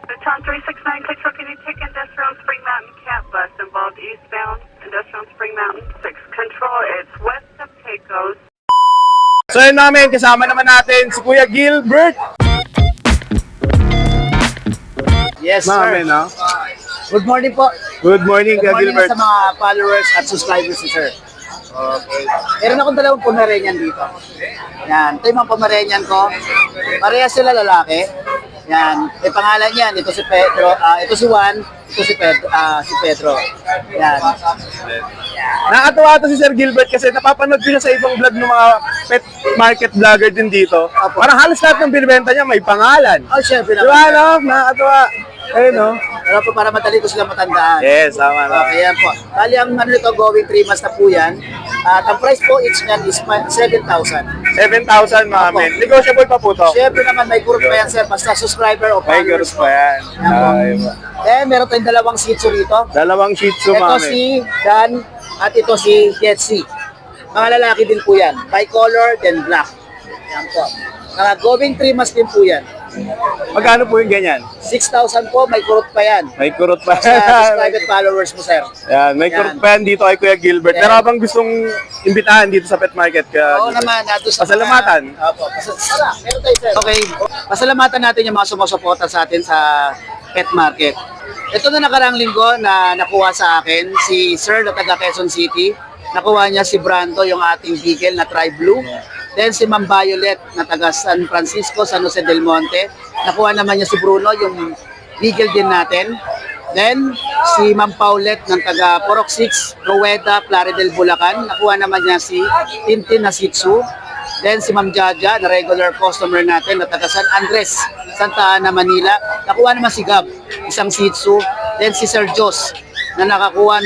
Baton 369 Control, can you take Industrial Spring Mountain Cat Bus involved eastbound Industrial Spring Mountain 6 Control, it's west of Pecos. So yun namin, kasama naman natin si Kuya Gilbert. Yes, Namin, sir. no? Good morning po. Good morning, Good Kuya morning Gilbert. sa mga followers at subscribers ni sir. Okay. Meron akong dalawang Pomeranian dito. Yan. Ito yung mga Pomeranian ko. Parehas sila lalaki. Yan. May pangalan yan. Ito si Pedro. Ito si Juan. Ito si Pedro. Yan. Nakakatawa ito si Sir Gilbert kasi napapanood ko siya sa ibang vlog ng mga pet market vlogger din dito. Opo. Parang halos lahat ng binibenta niya may pangalan. Oh, syempre Di ba, no? Nakakatawa. Ayun, no? Ano po, para madali ko sila matandaan. Yes, tama na. Okay, yan po. Bali, ang ano nito, going 3 months na po yan. At ang price po each niyan is 7,000. 7,000 mga Opo. men. Negotiable pa po to. Syempre naman, may group pa yan, sir. Basta subscriber o May followers girls pa yan. Yan po. Ay, Eh, meron tayong dalawang Shih Tzu rito. dalawang Shih Tzu Ito mga men. si Dan at ito si Jetsi. Mga lalaki din po yan. Bicolor, then black. Yan po. Mga going 3 months din po yan. Magkano po yung ganyan? 6,000 po, may kurot pa yan. May kurot pa. Sa private followers mo, sir. Yan, may Yan. kurot pa yan dito kay Kuya Gilbert. Yan. Meron ka bang gustong imbitahan dito sa pet market? Kuya Oo Gilbert? naman, nato sa Pasalamatan. Opo, meron tayo, sir. Okay, pasalamatan natin yung mga sumusuporta sa atin sa pet market. Ito na nakaraang linggo na nakuha sa akin, si Sir na taga Quezon City. Nakuha niya si Brando, yung ating beagle na tri-blue. Then si Ma'am Violet na taga San Francisco, San Jose del Monte. Nakuha naman niya si Bruno, yung beagle din natin. Then si Ma'am Paulette ng taga Porok 6, Rueda, Plaridel, Bulacan. Nakuha naman niya si Tintin na Shih Tzu. Then si Ma'am Jaja, na regular customer natin na taga San Andres, Santa Ana, Manila. Nakuha naman si Gab, isang Shih Tzu. Then si Sir Jos, na nakuha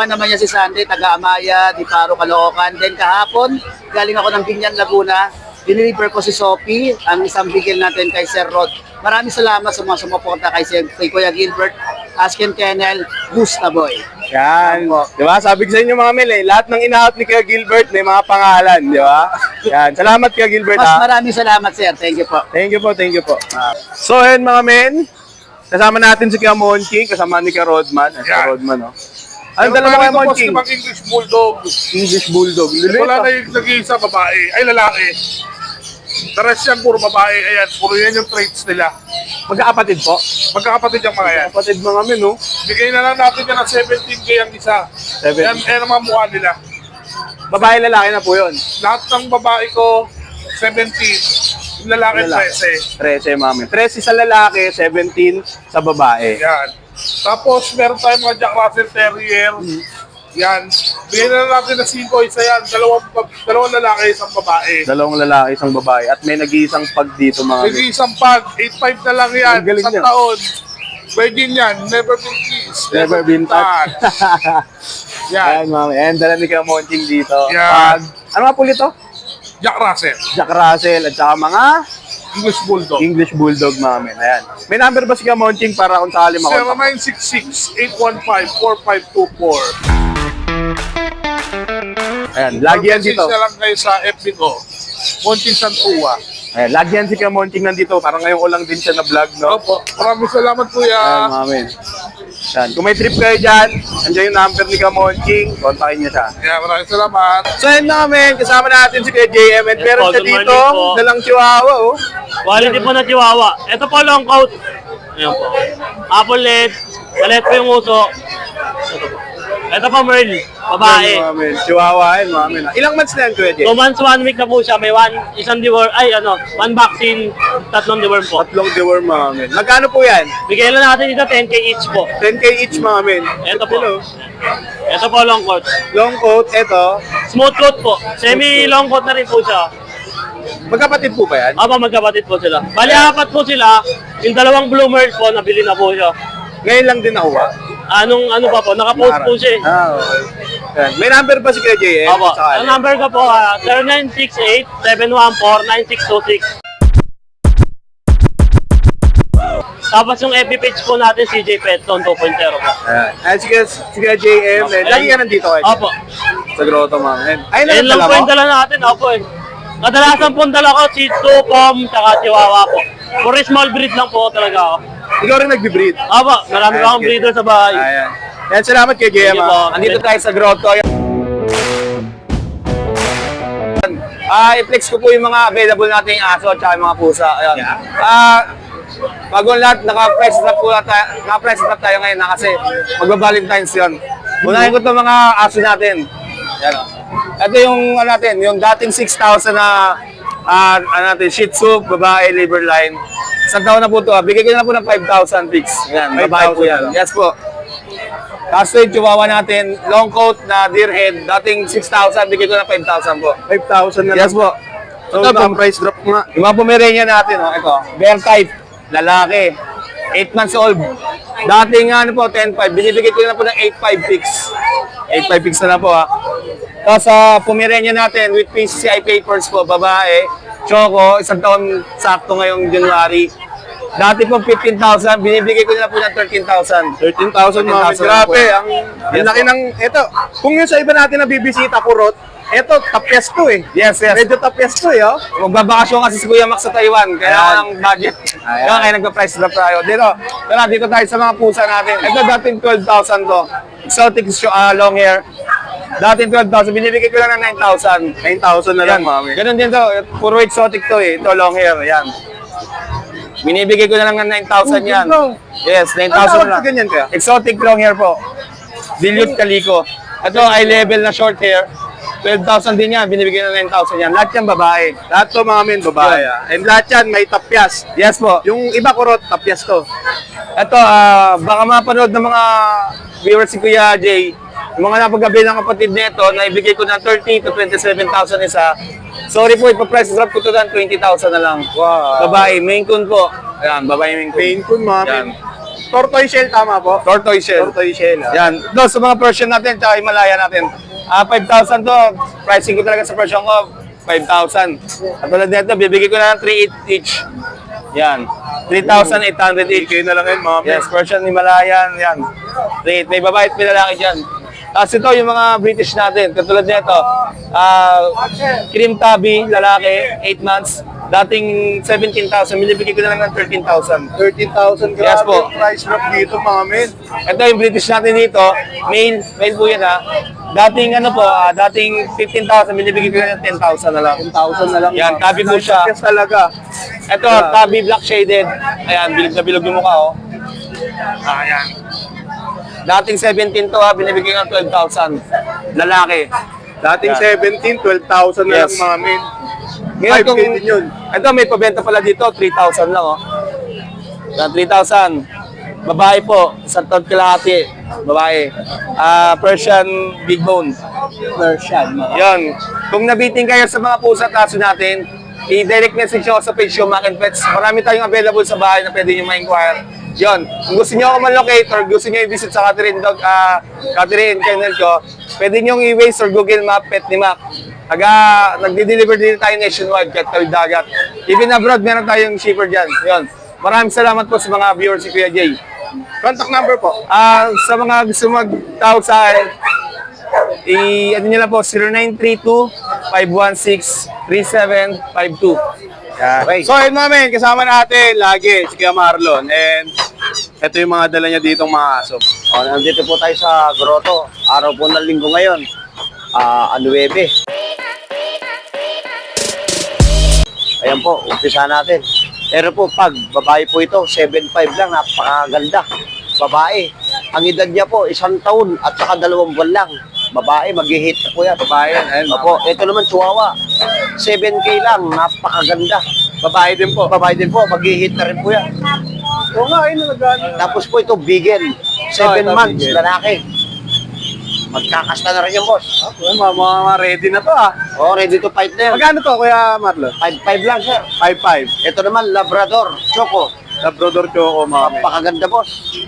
naman niya si Sandy, taga Amaya, Diparo, Caloocan. Then kahapon, galing ako ng Binyan, Laguna. Diniliver ko si Sophie, ang isang bigil natin kay Sir Rod. Maraming salamat sa mga sumuporta kay Kuya Gilbert, Asken Kennel, Gusta Boy. Yan. Di ba? Sabi ko sa inyo mga mel, lahat ng inaot ni Kuya Gilbert may mga pangalan. Di ba? Yan. Salamat Kuya Gilbert. Mas Ha? maraming salamat, sir. Thank you po. Thank you po, thank you po. So, yun mga men. Kasama natin si Kuya Monching, kasama ni Kuya Rodman. Si Yan. Rodman, no? Anong dala mo Kuya Monching? Mga English Bulldog. English Bulldog. Wala na yung nag-iisa babae, ay lalaki. Taras yan, puro babae. Ayan, puro yan yung traits nila. Magkakapatid po. Magkakapatid yung mga yan. Kapatid mga men, no? Bigay na lang natin yan ng 17K ang isa. 17. Yan ang mga mukha nila. Babae, lalaki na po yun. Lahat ng babae ko, 17. Yung lalaki, 13. 13 mga men. 13 sa lalaki, 17 sa babae. Yan. Tapos, meron tayong mga Jack Russell Terrier. Yan. Bigay na lang natin ng 5, isa yan. Dalawang lalaki, isang babae. Dalawang lalaki, isang babae. At may nag-iisang pag dito mga men. Nag-iisang pag, 8.5 na lang yan. Ang galing Isang niya. taon. Virgin yan, never been kissed. Never been touched. Yan. Ayan mga men. Ayan, dala ni Kuya Monching dito. Yan. Pag, ano nga po ito? Jack Russell, Jack Russell at saka mga English Bulldog. English Bulldog mga men. Ayan. May number ba si Kuya Monching para kung sakali makontak? 0966-815-4524. Ayan, lagi yan dito. Mag-message na lang kayo sa FB ko. Monching Santua. Ayan, lagi yan si Kuya Monching nandito. Parang ngayon ko lang din siya na vlog, no? Opo, maraming salamat kuya. Ayan, mga men. Ayan, kung may trip kayo dyan, andyan yung number ni Kuya Monching. Kontakin niya siya. Yeah, maraming salamat. So yun na men, kasama natin si Kuya JM. And Yes meron po, siya good dito, morning po. dalang chihuahua, oh. Quality po na chihuahua. Ito po long coat. Ayan po. Apple led. Galet po yung uso. Ito po. Ito po Merl. Babae. Ayan, mga men. Chihuahua, yun, mga men. Ilang months na yan, Kuya 2 JM? months, 1 week na po siya. May isang deworm. Ay, 1 vaccine, 3 deworm po. Tatlong deworm, mga men. Magkano po yan? Bigay lang natin dito 10K each po. 10K each, mga men. Ito po. Ito po long coat. Long coat, eto. Smooth coat po. Semi long coat na rin po siya. Magkapatid po ba yan? Aba, magkapatid po sila. Bali, 4 po sila. Yung dalawang blue Merl po, nabili na po siya. Ngayon lang din nakuha. Ano pa po, nakapost po siya eh. Ah, okay. Yan. May number pa si Kuya JM? Opo. Sakali. Ang number ko po, 0968-714-9626. Tapos yung FB page po natin, CJ Petzone 2.0 po. Ayan. Ayan, si Kuya JM. Lagi ka nandito kayo. Opo. Sa grotto, mga men. Ayun Ayun lang dala po mo? yung dala natin. Opo eh. Kadalasan po ang dala ko, Shih Tzu, Pom, tsaka Chihuahua po. Puro small breed lang po talaga ako. ikaw rin nagbe-breed. Opo, marami Ayan, pa akong okay. breeder sa bahay. Ayan. Yan, salamat kay JM. Thank you po. Andito tayo sa grotto. I-flex ko po yung mga available nating aso at saka yung mga pusa. Ayan. Bago lahat, naka-price up tayo ngayon na kasi magba-Valentine's yun. Unahin ko itong mga aso natin. Yan. Ito yung, yung dating 6,000 na Shih Tzu, babae, liver line. Isang taon na po ito. Bigay ko na po ng 5,000 fix. Yan, babae po yan. Yes po. Tapos yung chihuahua natin, long coat na deer head, dating 6,000, bigay ko na 5,000 po. 5,000 na lang. Yes po. So, Ito, price drop nga. yung mga Pomeranian natin, ito, bear type, lalaki, 8 months old. Dating 10.5, binibigay ko na po ng 8.5 fix. 8.5 fix na lang po Tapos sa Pomeranian natin, with PCI papers po, babae, Choco, isang taon sakto ngayong January. Dati po 15,000, binibigay ko na po ng 13,000. 13,000 mga 13,000 grabe. po. Ang laki ng, ito, kung yung sa iba natin na bibisita kurot, ito, tapyas to eh. Yes. Medyo tapyas to eh, oh. Magbabakasyon kasi si Kuya Max sa Taiwan, kaya Ayan. ang budget. Ayan. Kaya kayo nagpa-price drop tayo. Dito tayo sa mga pusa natin. Ito dating 12,000 to. Exotic long hair. Dating 12,000, binibigay ko lang ng 9,000. 9,000 na lang, mami. Ganun din to. Puro exotic to eh. Ito long hair. Yan. Binibigay ko na lang ng 9,000 yan. no. Yes, 9,000 Ang tawag na sa ganyan kaya? Exotic long hair po. Dilute Calico. Ito, eye level na short hair. 12,000 din yan. Binibigay na 9,000 yan. Lahat yan babae. Lahat to mga men, babae. And lahat yan, may tapyas. Yes po. Yung iba kurot, tapyas to. Ito, baka mapanood ng mga viewers si Kuya Jay, yung mga napagabi ng kapatid nito, na ibigay ko ng 30 to 27,000 isa. Sorry po, ipa-price drop ko to ng 20,000 na lang. Wow. Babae, Maine Coon po. Ayan, babae Maine Coon. Pain kun mga men. Yan. Tortoise shell, tama po? Tortoise shell. Tortoise shell, ah. Yan. Doon, sa mga Persian natin, tsaka Himalaya natin. 5,000 to. Pricing ko talaga sa Persian ko, 5,000. At tulad nito, bibigay ko na ng 3,800 each. Yan. 3,800 each. Kayo na lang yun, mga men. Yes, Persian, Himalayan, yan. May babae at may lalaki dyan. Tapos ito, yung mga British natin, katulad nito, Cream Tabby, lalaki, 8 months. Dating 17,000, binibigay ko na lang ng 13,000. 13,000, grabe. Yes po. Price drop dito, mga men. Ito yung British natin dito, male po yan Dating dating 15,000, binibigay ko na ng 10,000 na lang. 10,000 na lang. Yan, tabi po siya. Tapyas talaga. Ito, Tabby Black Shaded. Ayan, bilog na bilog yung mukha, Ayan. Dating 17 to, binibigay ko ng 12,000. Lalaki. Dating Yan. 17, 12,000 na lang, Yes. mga men. Ngayon, 5K kung, din yun. ito, may pabenta pala dito, 3,000 lang, Yan, 3,000. Babae po, isang taon kalahati. Babae. Persian Big Bone. Version. Yan. Kung nabiting kayo sa mga pusa at aso natin, i-direct message nyo sa page yung Mac and Pets. Marami tayong available sa bahay na pwede nyo ma-inquire. Yun. Kung gusto nyo ako man-locate or gusto nyo i-visit sa Catherine Kennel ko, pwede nyo i-Waze or Google Map, Pet ni Mac. Nagdi-deliver din tayo nationwide kahit tawid dagat. Even abroad, meron tayong shipper dyan. Yun. Maraming salamat po sa mga viewers si Kuya Jay. Contact number po. Sa mga gusto magtawag sa akin, ano nyo lang po, 0932-516-3752. Yan. Okay. So, yun mga men, kasama natin lagi si Kuya Marlon. And ito yung mga dala niya ditong mga aso. Nandito po tayo sa grotto. Araw po ng linggo ngayon. 9. Ayan po, umpisa natin. Pero po, pag babae po ito, 7'5 lang, napakaganda. Babae. Ang edad niya po, 1 taon at saka 2 buwan lang. Babae, mag-hit na po yan. Babae yan. Ayun, Opo, ito naman chihuahua. 7K lang, napakaganda. Babae din po. Babae din po, mag-hit na rin po yan. Oo nga, ayun nagano. Tapos po ito, Beagle. 7 ito, months, Beagle. lalaki. Magkakasta na rin yan, boss. Okay, mga ready na to Oh, ready to fight na yan. Magkano to, Kuya Marlon? 5'5 lang, sir. 5'5". Ito naman, Labrador, Choco. Labrador Choco, mga men. Napakaganda, boss.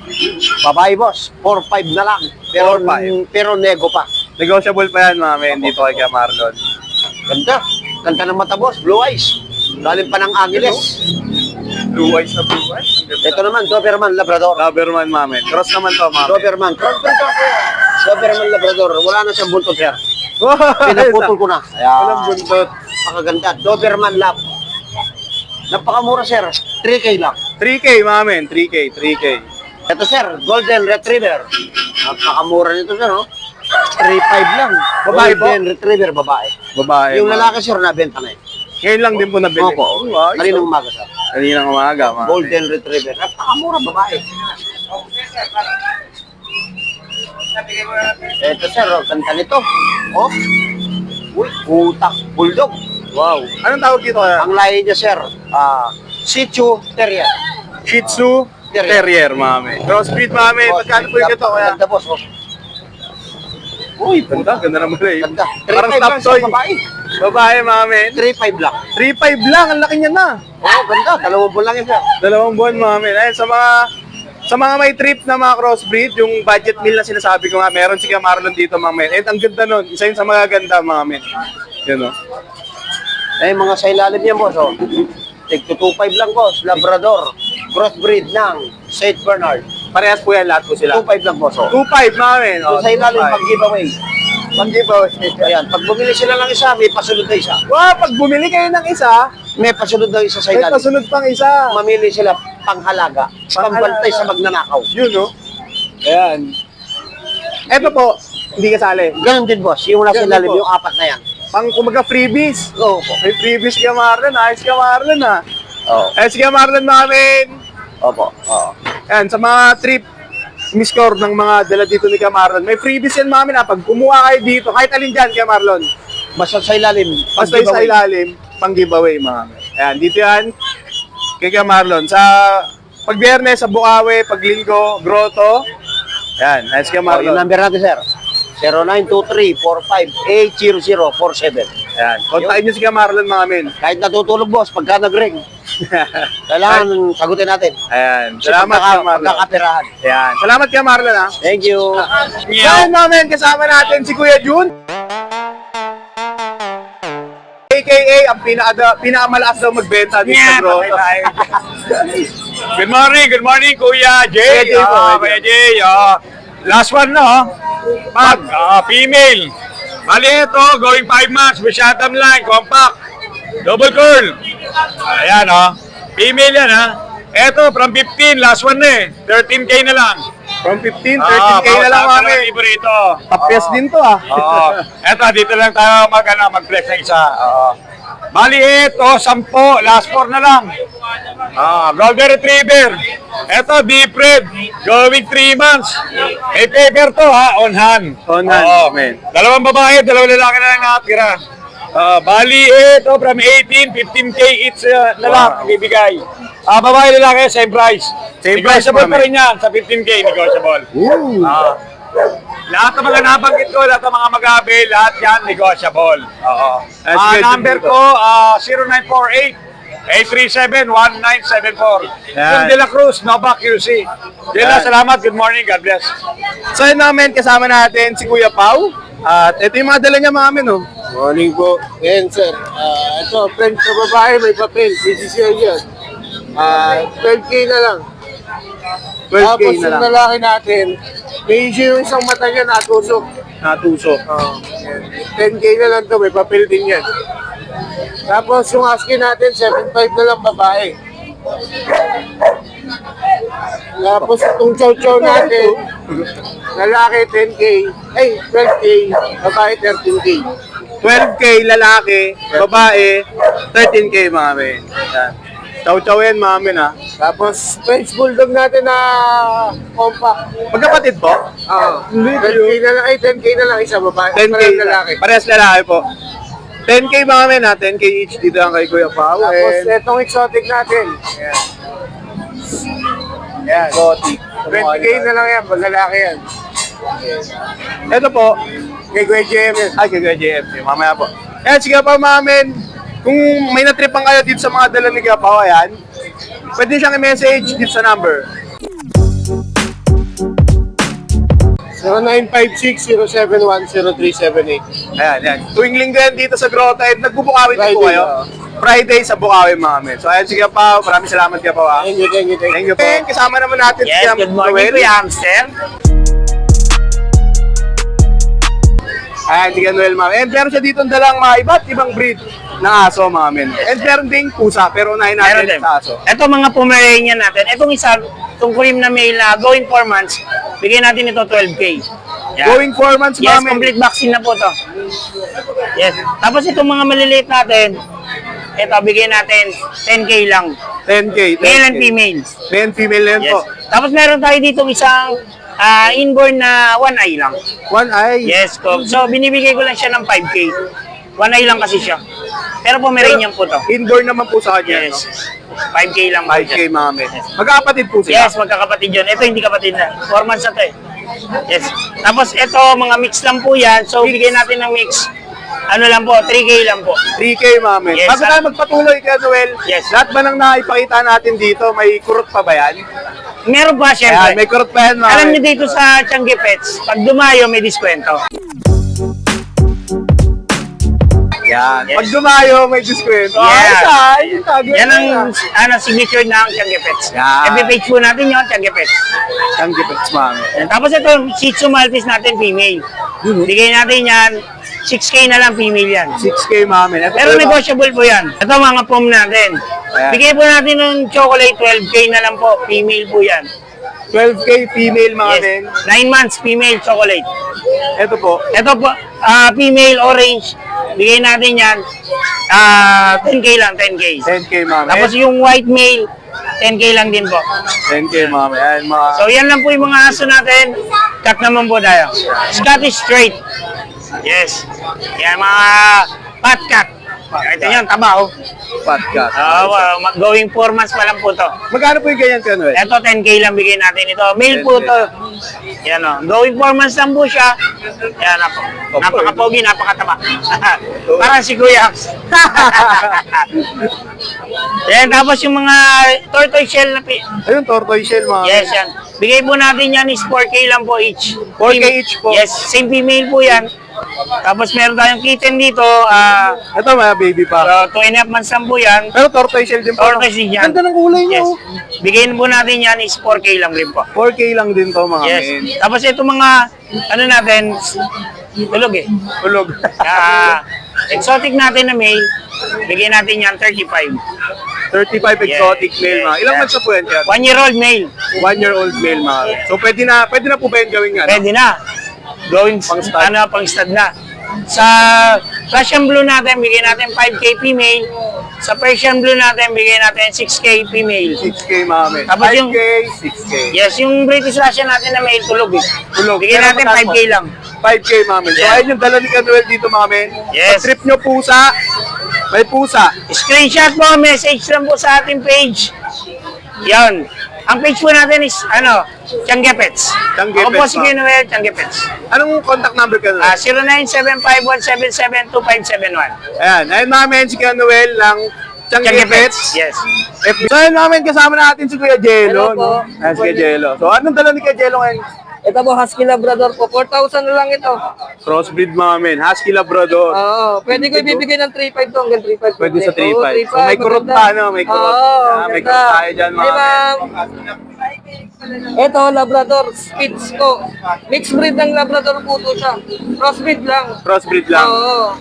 Babae, boss. 4'5 na lang. Pero, 4'5. pero nego pa. Negotiable pa yan, mga men, dito kay Kuya Marlon. Ganda. Ganda ng mata, boss. Blue eyes. Galing pa ng Angeles. Blue eyes na blue eyes. Ang ganda. Ito naman, Doberman Labrador. Doberman, mga men. Cross naman to, mga men. Doberman. Doberman Labrador. Wala na siyang buntot, sir. Pinaputol ko na. Walang buntot. Napakaganda. Doberman Lab. Napakamura, sir. 3K lang. 3K, mga men. 3K. Ito sir, Golden Retriever. Napakamura nito sir, no? 3.5 lang. Babae po? Golden Retriever, babae. Babae. Yung mga- lalaki sir, nabenta na yun. Ngayon lang din po nabili. Opo. Wow, Kaninang umaga sir. Kaninang umaga, mga men. Golden Retriever. Napakamura, babae. Ito sir, oh, ganda nito. Oh. Uy, utak, bulldog. Wow. Anong tawag dito kaya? Ang lahi niya sir, Shih Tzu Terrier. Shih Tzu Terrier, mga men. Crossbreed, mga men. Magkano po yung ito kaya? Ganda boss, oh. Uy, ganda naman eh. Ganda. Parang 3.5 top lang toy. sa babae. Babae, mga men. 3.5 lang. 3.5 lang, ang laki niya na. Oh, ganda. 2 buwan lang yun sir. 2 buwan, mga men. Ayun, sa mga may trip na mga crossbreed, yung budget meal na sinasabi ko nga, meron si Marlon dito, mga men. And ang ganda nun. Isa yun sa mga ganda, mga men. Yun, oh. Eh, mga sa ilalim niya boss, oh. Tig 2.5 lang boss. Labrador. Crossbreed ng St. Bernard. Parehas po yan, lahat po sila. 2.5 lang boss, oh. 2.5, mga men. So, sa ilalim, pag giveaway. Pag-giveaway. Ayan, pag bumili sila ng isa, may pasunod na isa. Wow, pag bumili kayo ng isa, May pasunod na isa sa may ilalim. pasunod pang isa. Mamili sila panghalaga. Pangbantay sa magnanakaw. Yun, no? Ayan. Eto po, hindi kasali. Ganon din boss. Yung nasa Ganun ilalim, po. yung apat na yan. Pang kumaga freebies. Oo po. May freebies ka Marlon, ayos ka Marlon ha. Oo. Ayos ka Marlon namin. Opo. Oo. Ayan, sa mga trip, miscore ng mga dala dito ni Marlon. May freebies yan namin ha. Pag kumuha kayo dito, kahit alin dyan kay Marlon. Basta sa ilalim. Basta yung sa ilalim, pang giveaway mga. Ayan, dito yan. Kay Marlon. Sa pag biyernes, sa Bukawi, pag linggo, Grotto. Ayan, ayos ka Yung Marlon. number natin sir. 0923-45-80047. Ayan, kontakin nyo si Marlon mga men. Kahit natutulog boss, pagka nag-ring. Kailangan sagutin natin. Ayan, Kasi salamat kay Marlon. pagkakapirahan. Ayan, salamat kay Marlon ha. Thank you. Ngayon namin, kasama natin si Kuya Jun. AKA, ang pinakamalakas daw magbenta dito sa Grotto. Good morning, Kuya Jay. Kuya Jay po, Kuya Jay. Last one na, Pag, female. Bali ito, going 5 months, with Chatham line, compact. Double curl. Ayan, female yan, Ito, from 15, last one na 13K na lang. From 15, 13K na lang kami. Libre ito. Tapes din to ah. Eto, dito lang tayo mag-flex ng isa. Bali ito, 10, last 4 na lang. Golden Retriever. Ito, deep red, going 3 months. May paper to on hand. On hand, Oo. amen. 2 babae, 2 lalaki na lang nakatira. Bali ito, from 18, 15K each na lang bibigay. Babae lalaki, same price. Same price, Negotiable pa mami. rin yan sa 15K, negotiable. Lahat ng mga nabanggit ko, lahat ng mga mag-abe, lahat yan negotiable. Oo. That's good. Number ko, 0948-837-1974. Yan. Yung De La Cruz, Nova QC. Dela, Yan. salamat. Good morning. God bless. So yun namin, kasama natin si Kuya Pau. At ito yung mga dala niya mga amin, oh. Morning po. Yan, sir. Ito, French sa babae, may papel. PCCI yan. 12K na lang. 12K Tapos na yung lang. lalaki natin, may issue yung isang mata niya, natusok. Natusok. Yan. 10K na lang to, may papel din yan. Tapos yung husky natin, 7.5 na lang babae. Tapos itong chow-chow natin, lalaki 10K, ay 12K, babae 13K. 12K lalaki, babae, 13K mga amin. Yan. Chow-chow yan mga amin ha. Tapos French Bulldog natin na compact. Magkapatid po? 10K na lang, ay 10K na lang isa babae. 10K Parang lalaki. Parehas lalaki po. 10K mga amin ha, 10K each dito ang kay Kuya Pau. Tapos And itong exotic natin. Ayan. Ayan. Exotic. 20K na lang yan, pag lalaki yan. Ito po, Kay Kuya JM yan. ay kay Kuya JF, mamaya po. Ayan, sige pa mga amin. Kung may natripan kayo dito sa mga dala ni Kuya Pau, ayan, pwede siyang i-message dito sa number. 0956-071-0378. Ayan, ayan. Tuwing linggo yan dito sa Grotto and nagbubukawi din po Friday, kayo. Friday sa Bukawi mga amin. So ayan, sige pa. Maraming salamat Kuya Pau ha. Thank you, thank you, thank Thank you. you po. Kasama naman natin si Yes, good morning, Noel. Kuya Amstel. Ayan, si Kuya Noel mga. And meron siya dito dalang mga iba't ibang breed na aso mga men. And meron ding pusa, pero unahin Meron natin din. sa aso. Ito mga Pomeranian natin. Itong isa, itong cream na male na going 4 months, bigyan natin ito 12K. Yan. Going 4 months Yes, mga men. complete vaccine na po to. Yes. Tapos itong mga maliliit natin, ito, bigyan natin 10K lang. 10K. Male and female. Male and female yan Yes. po. Tapos meron tayo dito isang inborn na 1 eye lang. One eye. Yes, so binibigay ko lang siya ng 5K. 1 eye lang kasi siya. Pero Pomeranian po to. Indoor naman po sa kanya, Yes. no? 5K lang po 5K siya. mga men. Magkakapatid po sila. Yes, magkakapatid yun. Ito hindi kapatid na. 4 months na to eh. Yes. Tapos ito, mga mix lang po yan. So, bigyan natin ng mix. Ano lang po, 3K lang po. 3K mga men. Yes, Bago tayo magpatuloy kay Noel, Yes. lahat ba nang naipakita natin dito, may kurot pa ba yan? Meron pa, Ayan, syempre. may kurot pa yan mga Alam men. niyo dito sa Changi Pets, pag dumayo, may diskwento. Yan. Yes. Pag dumayo, may diskwento. Yeah. Yan Yan ang signature ng Changi Pets. Yan. FB page po natin yun, Changi Pets. Ang gipets mga men. Yan. Tapos ito, Shih Tzu Maltese natin, female. Bigay natin yan, 6K na lang female yan. 6K mga men. Ito Pero po, negotiable po yan. Ito mga pom natin. Ayan. Bigay po natin ng chocolate, 12K na lang po. Female po yan. 12K female mga men. Yes. 9 months, female chocolate. Ito po, Ito po, female orange. Bigay natin yan. 10K lang, 10K. 10K mga men. Tapos yung white male, 10K lang din po. 10K mga men. Ayan, mga... So yan lang po yung mga aso natin. Cut naman po tayo. Scottish Straight. Yes. Yan mga fat cat. Ito yan, taba oh. Fat cat. Going 4 months pa lang po to. Magkano po yung ganyan ka, Noel? Ito 10K lang bigay natin ito. Male po 10K. to. Yan o. Going 4 months lang po siya. Yan ako. Napaka-pogi, napakataba. Parang si Kuya. Yan, tapos yung mga tortoise shell na Ayun, tortoise shell mga yes, yan. Bigay po natin yan is 4K lang po each. 4K each po. Yes, same female po yan. Tapos meron tayong kitten dito. Ito mga baby pa. 2.5 months lang po yan. Pero tortoise shell din po. Tortoise din yan. Ganda ng kulay niyo. Yes. Bigyan po natin yan is 4K lang rin po. 4K lang din to mga Yes. men. Tapos ito mga, ano natin, tulog eh. Tulog. Exotic natin na male, bigyan natin yan 35. 35 exotic Yes. male mga. Ilang Yes. months na po yan kaya? 1-year-old male, 1-year-old male mga. So pwede na po ba yan gawin nga? pwede na. Going Pang stud. pang stud na. Sa Russian Blue natin, bigyan natin 5K female. Sa Persian Blue natin, bigyan natin 6K female. 6K mga men. Tapos 5K, yung- 6K. Yes, yung British Russian natin na male tulog eh. Tulog. Bigyan Pero natin mataas 5K pa. lang. 5K mga men. So Yeah. ayun yung dala ni Kanuel dito mga men. Yes. Pag trip nyo pusa, may pusa. Screenshot mo, message lang po sa ating page. Yan. Ang page po natin is, Changi Pets. Changi Ako po Pets, si ma'am. Noel, Changi Pets. Anong contact number ka Noel? 0975-177-2571. Ayan. Ayun mga men, si Kanuel ng Changi Changi Pets. Pets. Yes. So ayun mga men, kasama natin si Kuya Jello. Hello po. No? Ayan, si Kuya Jello. So anong dala ni Kuya Jello ngayon? Ito po, Husky Labrador po. 4,000 na lang ito. Crossbreed mga men. Husky Labrador. Oo. Pwede ko ibibigay ng 3,500 to. Hanggang 3,500. Pwede sa 3.5. Oo, So may kurot pa, no? May kurot. Oo, May ganda. kurot tayo dyan, mga Hey, ma'am. Ito, Labrador. Spitz ko. Mixed breed ng Labrador po to siya. Crossbreed lang. Crossbreed lang. Oo.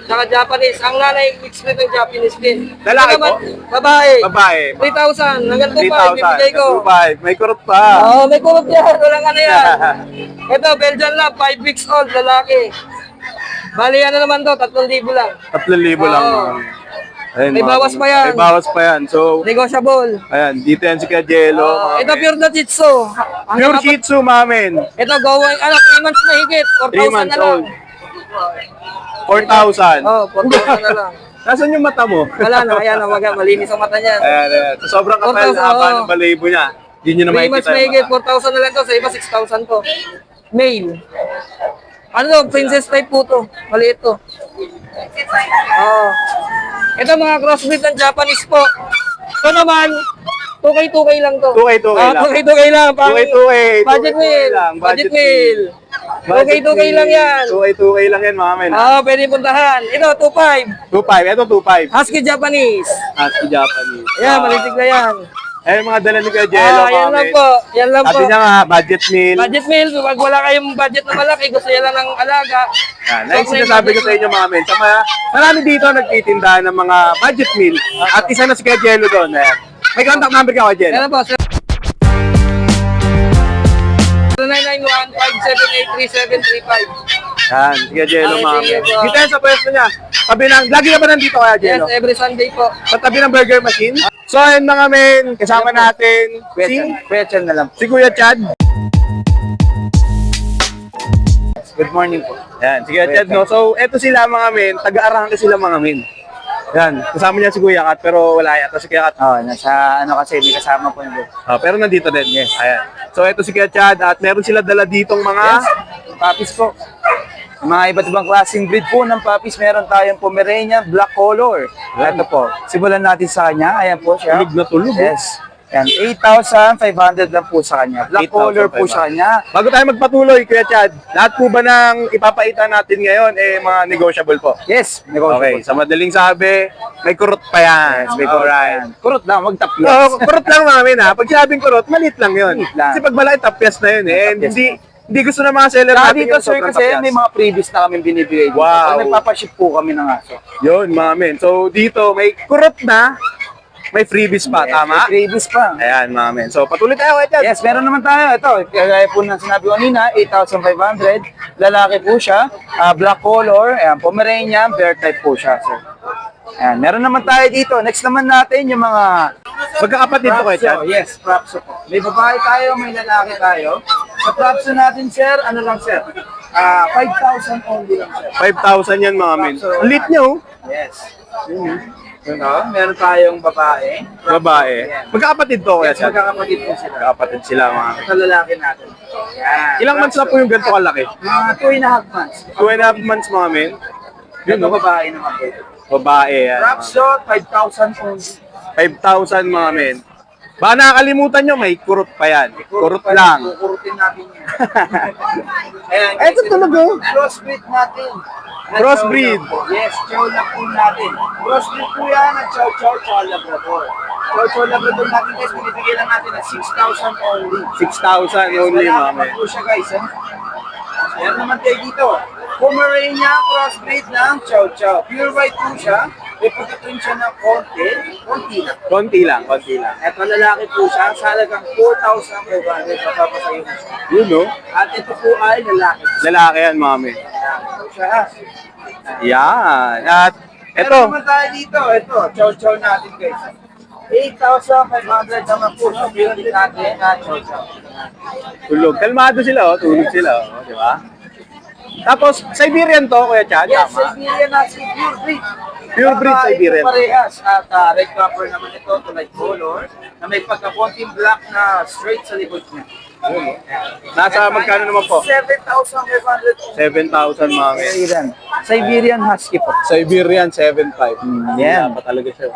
Tsaka Japanese. Ang nanay, mixed breed ng Japanese din. Lalaki Ito naman, po? Babae. Babae. 3,000. Hanggang 2,500. 3,000. Bibigay ko. 2,500. May kurot pa. Oo, may kurot yan. Walang ano yan. Ito, Belgian Lab, 5 weeks old, lalaki. Bali, ano naman to, 3,000 lang. 3,000 lang. Oo. mga men. Ayun, May mga bawas men. pa yan. May bawas pa yan. So, Negotiable. ayan. Dito yan si Kuya Jello. mga Ito, men. pure na Jitsu. Pure Shih Tzu, mga men. Ito, going, 3 months na higit. 3 4,000 months na lang. old. 4,000. Oh, 4,000 na lang. Nasaan yung mata mo? Wala na, ayan, malinis ang mata niyan. Ayan, ayan. So, sobrang kapal 4,000, na haba oo. ng balayibo niya. Hindi nyo na 3 months makikita na yung higit, mata. 4,000 na lang to. Sa iba, 6,000 to. Male. Ano to, princess type po to. Maliit to. Oh. Ito mga crossbreed ng Japanese po. Ito naman, 2K lang to. 2K lang. 2K lang. 2K. Budget meal. lang. Budget meal. 2K lang yan. 2K lang yan, mga men. Pwede puntahan. Ito, 2.5. 2,500. Ito, 2,500. Husky Japanese. Husky Japanese. Ayan, malitig na yan. Ayun yung mga dala ni Kuya Jello, yan lang comment. po. Yan lang po. Sabi niya nga, budget meal. Budget meal, pag wala kayong budget na malaki, gusto niya lang ng alaga. Yan, ay sinasabi ko sa inyo mga men. Sa marami dito nagtitinda ng mga budget meal. At isa na si Kuya Jello doon. Ayan. May contact number ka, Kuya Jello. Yan po, sir. 0991-578-3735. Yan, si Kuya Jello mga Okay, men. sige po. Dito yan sa pwesto niya. Sabi ng, lagi ka ba nandito Kuya Yes, Jello? every Sunday po. Sa tabi ng burger machine. So ayun mga men, kasama natin Question na lang. si Kuya Chad. Good morning po. Yan, si Kuya Chad, no? So, eto sila mga men, taga-Arangke sila mga men. Yan, kasama niya si Kuya Kat, pero wala yata si Kuya Kat. Oh, nasa ano kasi, may kasama po yung Pero nandito din. Yes. Ayan. So, eto si Kuya Chad, at meron sila dala ditong mga... puppies po. Mga iba't ibang klaseng breed po ng puppies. Meron tayong Pomeranian Black Color. Ito po. Simulan natin sa kanya. Ayan po siya. Tulog na tulog. Yes. Yan, 8,500 lang po sa kanya. Black color po sa kanya. Bago tayo magpatuloy, Kuya Chad, lahat po ba ng ipapaita natin ngayon, mga negotiable po? Yes, negotiable. Okay, sa madaling sabi, may kurot pa yan. Yes, may kurot Alright. yan. Kurot lang, wag tapyas. Oo, kurot lang mga men ha. Pag sinabing kurot, maliit lang yun. Maliit lang. Kasi pag malaki, tapyas na yun eh. And Tapyas. hindi gusto ng mga seller Saka natin dito yung sir, sobrang kasi tapyas. may mga previous na kami binibigay dito. Wow. Pag nagpapaship po kami ng aso. Yun mga men. So dito, may kurot na, may freebies pa, tama? May previous pa. Ayan mga men. So patuloy tayo Kuya Chad. Yes, meron naman tayo. Ito, kaya po na sinabi ko kanina, 8,500. Lalaki po siya. Black color. Ayan, Pomeranian. Bear type po siya, sir. Ayan, meron naman tayo dito. Next naman natin yung mga... Magkakapatid po Kuya Chad. Propso. Yes, propso po. May babae tayo, may lalaki tayo. Sa propso natin, sir, ano lang, sir? 5,000 only lang, sir. 5,000 yan mga men. Ang lit nyo. Yes. Yun, meron tayong babae. Babae. Magkakapatid po Kuya Yes, Chad. magkakapatid po sila. Magkakapatid sila mga men. Sa lalaki natin. Yan. Ilang months na po yung ganito kalaki? Mga 2.5 months. 2.5 months mga men. Yun, babae naman po. Babae yan. Propso, 5,000 only. 5,000 mga men. Baka nakakalimutan nyo, may kurot pa yan. Kurot lang. Kukurutin natin yan. Ayan, Eto talaga. crossbreed natin. Na Crossbreed. chow lang po. Yes, chow lang po natin. Crossbreed po yan ng chow chow chow labrador. Chow chow labrador natin guys, binibigyan lang natin ng 6,000 only. 6,000 only Wala mga naman men. po siya guys. Ayan naman tayo dito. Pomeranian crossbreed ng chow chow. Pure white po siya. May pagkatuin siya ng konti. Konti lang. Konti lang, konti lang. Eto lalaki po siya, sa halagang 4,500 mapapasayo mo siya. Yun no? At ito po ay lalaki. Lalaki yan mga men. Lalaki po siya. Yan. At Ito. eto, naman tayo dito. Ito, chow-chow natin guys. 8,500 naman po sa building natin na chow-chow. tulog. Kalmado sila oh, tulog sila oh, di ba? Tapos, Siberian to, Kuya Chad, Yes, tama? Siberian na si pure breed. Pure breed Baka Siberian. ito parehas. At red copper naman ito, tulad color, na may pagkakonting black na straight sa likod niya. Nasa magkano naman po? 7,500 7,000 mga men. Siberian. Siberian Husky po. Siberian, 7,500. yan. Wala pa talaga siya.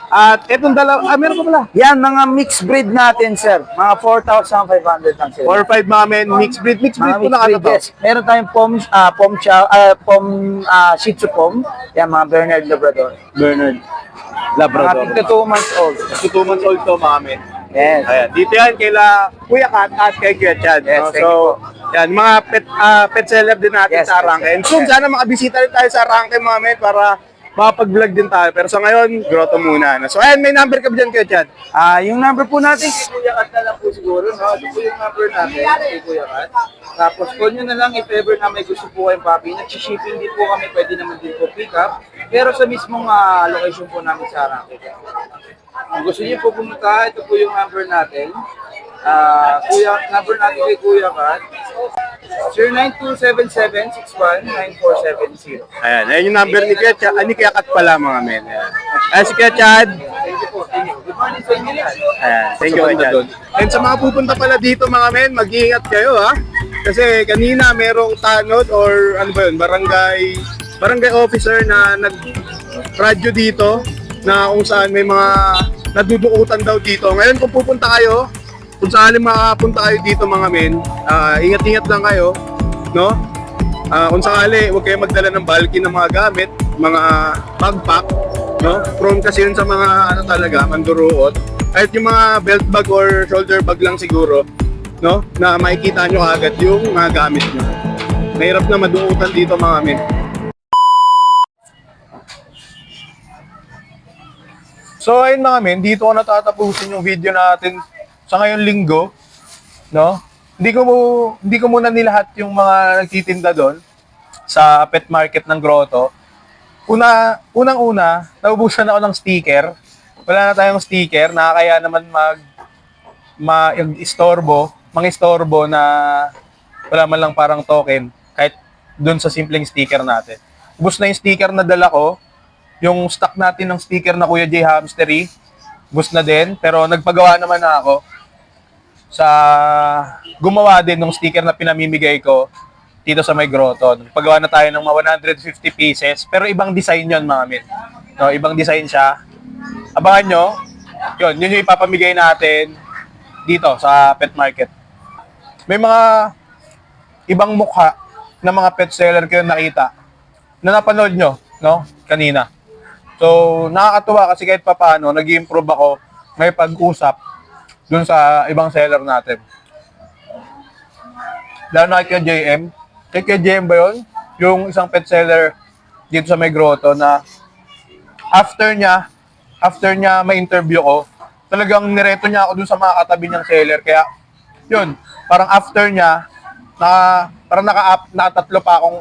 At etong dalawa, meron pa pala. Yan, mga mixed breed natin, sir. Mga 4,500 lang sila. 4-5 mga men, mixed breed. Mixed breed Mga po mixed na ano breed, to? yes. Meron tayong Shih Tzu Pom. Yan, mga Bernard Labrador. Bernard. Mga Labrador. tigta 2 months old. 2 months old to mga men. Yes. Ayan, dito yan kaila Kuya Kat at kay Kuya Chad. Yes, no? thank So, yan, mga pet seller din natin Yes, sa pet Arangke. And seller. soon, sana makabisita rin tayo sa Arangke mga men para makapag-vlog din tayo. Pero sa ngayon, grotto muna. No? So, ayan, may number ka ba dyan, Kuya Chad? Yung number po natin, kay Kuya Kat na lang po siguro. No? Ito po yung number natin, kay Kuya Kat. Tapos, call nyo na lang if ever na may gusto po kayong puppy. Nag-shipping din po kami, pwede naman din po pick up. Pero sa mismong location po namin sa Arangke. Kung gusto niyo po pumunta, ito po yung number natin. Number natin kay Kuya Kat. 0927-761-9470. Ayan, ayan yung number ni Kuya Chad. Ni Kuya Kat pala mga men. Ayan. Ayan si Kuya Chad. Thank you po. Thank you. Good morning sa inyo lahat. Ayan, thank you, Kuya Chad. And sa mga pupunta pala dito mga men, mag-iingat kayo ha. Kasi kanina merong tanod or ano ba yun, barangay officer na nag-radyo dito na kung saan may mga nadudukutan daw dito. Ngayon kung pupunta kayo, kung saan makapunta kayo dito mga men, ingat-ingat lang kayo, no? Kung sakali, huwag kayo magdala ng bulky ng mga gamit, mga backpack, no? Prone kasi yun sa mga ano talaga, manduruot. kahit yung mga belt bag or shoulder bag lang siguro, no? Na makikita nyo agad yung mga gamit nyo. Mahirap na madungutan dito mga men. So ayun mga men, dito ko natatapusin yung video natin sa ngayong linggo, no? Hindi ko muna nilahat yung mga nagtitinda doon sa pet market ng Grotto. Unang-una, naubusan ako ng sticker. Wala na tayong sticker, nakakaya naman mang-istorbo na wala man lang parang token kahit doon sa simpleng sticker natin. Ubus na yung sticker na dala ko. Yung stock natin ng sticker na Kuya J Hamstery, bus na din. Pero nagpagawa naman na ako sa gumawa din ng sticker na pinamimigay ko dito sa may Grotto. Nagpagawa na tayo ng mga 150 pieces. Pero ibang design yon mga men. No, ibang design siya. Abangan nyo. Yun yung ipapamigay natin dito sa pet market. May mga ibang mukha na mga pet seller kayo nakita na napanood nyo, no? Kanina. So, nakakatuwa kasi kahit papaano, nag-improve ako may pag-usap dun sa ibang seller natin. Lalo na kay JM. Kay JM ba yun? Yung isang pet seller dito sa may Grotto na after niya ma-interview ko, talagang nireto niya ako dun sa mga katabi niyang seller. Kaya, yun, parang after niya, parang nakatatlo pa akong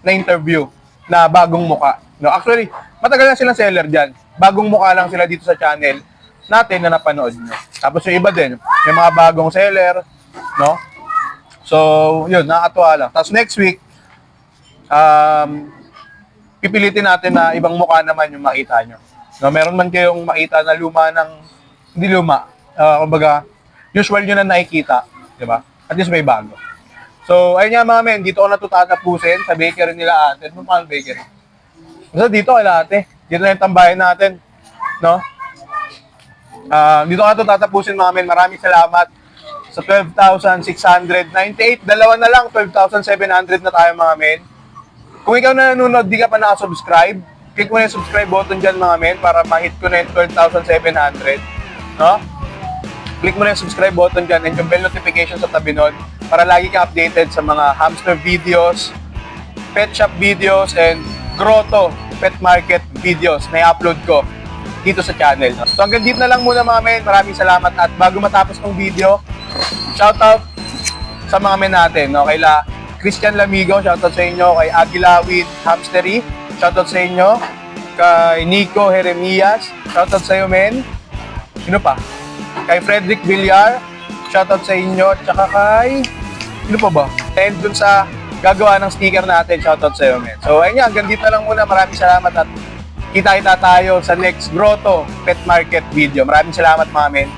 na-interview na bagong muka. No, actually, matagal na silang seller dyan. Bagong mukha lang sila dito sa channel natin na napanood nyo. Tapos yung iba din, may mga bagong seller, no? So, yun, nakakatuwa lang. Tapos next week, pipilitin natin na ibang mukha naman yung makita nyo. No, meron man kayong makita na hindi luma, kumbaga, usual nyo na nakikita, di ba? At least may bago. So, ayun nga mga men, dito ko na ito tatapusin sa bakery nila ate. Ano pa ang bakery? So, dito kay ate. Dito na yung tambayan natin. No? Dito ko na ito tatapusin mga men. Maraming salamat sa 12,698. Dalawa na lang, 12,700 na tayo mga men. Kung ikaw na nanonood, di ka pa nakasubscribe, click mo na yung subscribe button dyan mga men para ma-hit ko na yung 12,700. No? Click mo na yung subscribe button dyan and yung bell notification sa tabi nun para lagi kang updated sa mga hamster videos, pet shop videos, and Grotto pet market videos na i-upload ko dito sa channel. So hanggang dito na lang muna mga men. Maraming salamat at bago matapos ng video, shoutout sa mga men natin. No? Kaila Christian Lamigo, shoutout sa inyo. Kay Aguila with Hamstery, shoutout sa inyo. Kay Nico Jeremias, shoutout sa iyo men. Sino pa? Kay Frederick Villar, shoutout sa inyo. Tsaka kay, sino pa ba? And dun sa gagawa ng sticker natin, shoutout sa iyo men. So ayun nga, hanggang dito na lang muna. Maraming salamat at kita-kita tayo sa next Grotto Pet Market video. Maraming salamat mga men.